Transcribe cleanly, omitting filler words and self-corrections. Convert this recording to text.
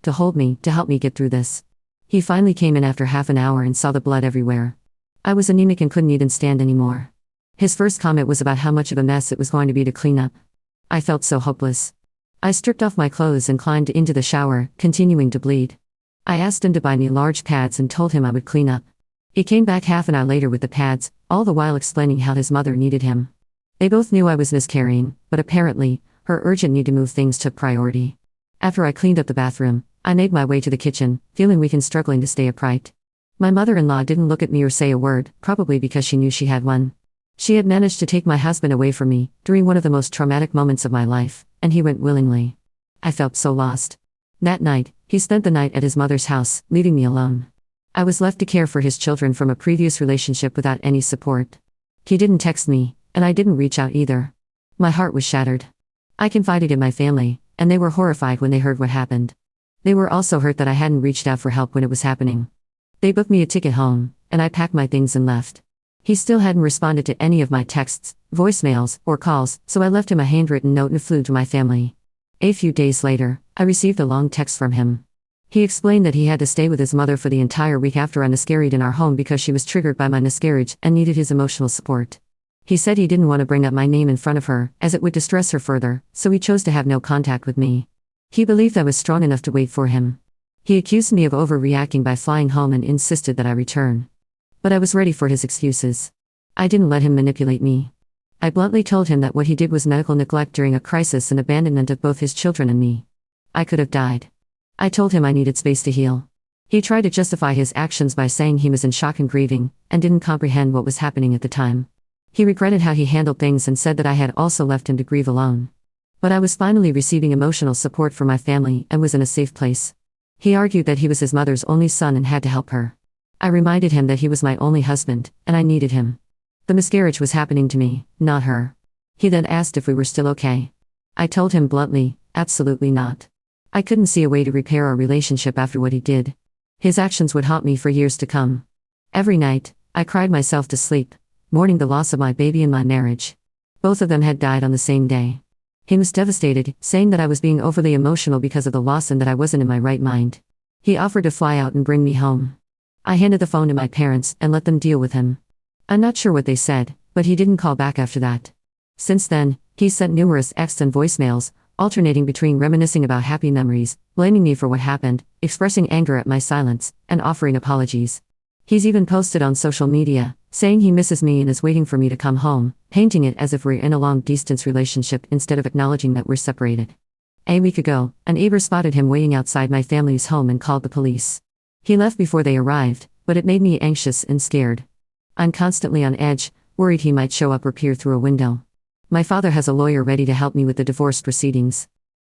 to hold me, to help me get through this. He finally came in after half an hour and saw the blood everywhere. I was anemic and couldn't even stand anymore. His first comment was about how much of a mess it was going to be to clean up. I felt so hopeless. I stripped off my clothes and climbed into the shower, continuing to bleed. I asked him to buy me large pads and told him I would clean up. He came back half an hour later with the pads, all the while explaining how his mother needed him. They both knew I was miscarrying, but apparently, her urgent need to move things took priority. After I cleaned up the bathroom, I made my way to the kitchen, feeling weak and struggling to stay upright. My mother-in-law didn't look at me or say a word, probably because she knew she had one. She had managed to take my husband away from me, during one of the most traumatic moments of my life, and he went willingly. I felt so lost. That night, he spent the night at his mother's house, leaving me alone. I was left to care for his children from a previous relationship without any support. He didn't text me, and I didn't reach out either. My heart was shattered. I confided in my family, and they were horrified when they heard what happened. They were also hurt that I hadn't reached out for help when it was happening. They booked me a ticket home, and I packed my things and left. He still hadn't responded to any of my texts, voicemails, or calls, so I left him a handwritten note and flew to my family. A few days later, I received a long text from him. He explained that he had to stay with his mother for the entire week after I miscarried in our home because she was triggered by my miscarriage and needed his emotional support. He said he didn't want to bring up my name in front of her, as it would distress her further, so he chose to have no contact with me. He believed I was strong enough to wait for him. He accused me of overreacting by flying home and insisted that I return. But I was ready for his excuses. I didn't let him manipulate me. I bluntly told him that what he did was medical neglect during a crisis and abandonment of both his children and me. I could have died. I told him I needed space to heal. He tried to justify his actions by saying he was in shock and grieving, and didn't comprehend what was happening at the time. He regretted how he handled things and said that I had also left him to grieve alone. But I was finally receiving emotional support from my family and was in a safe place. He argued that he was his mother's only son and had to help her. I reminded him that he was my only husband, and I needed him. The miscarriage was happening to me, not her. He then asked if we were still okay. I told him bluntly, absolutely not. I couldn't see a way to repair our relationship after what he did. His actions would haunt me for years to come. Every night, I cried myself to sleep, mourning the loss of my baby and my marriage. Both of them had died on the same day. He was devastated, saying that I was being overly emotional because of the loss and that I wasn't in my right mind. He offered to fly out and bring me home. I handed the phone to my parents and let them deal with him. I'm not sure what they said, but he didn't call back after that. Since then, he's sent numerous texts and voicemails, alternating between reminiscing about happy memories, blaming me for what happened, expressing anger at my silence, and offering apologies. He's even posted on social media, saying he misses me and is waiting for me to come home, painting it as if we're in a long-distance relationship instead of acknowledging that we're separated. A week ago, a neighbor spotted him waiting outside my family's home and called the police. He left before they arrived, but it made me anxious and scared. I'm constantly on edge, worried he might show up or peer through a window. My father has a lawyer ready to help me with the divorce proceedings.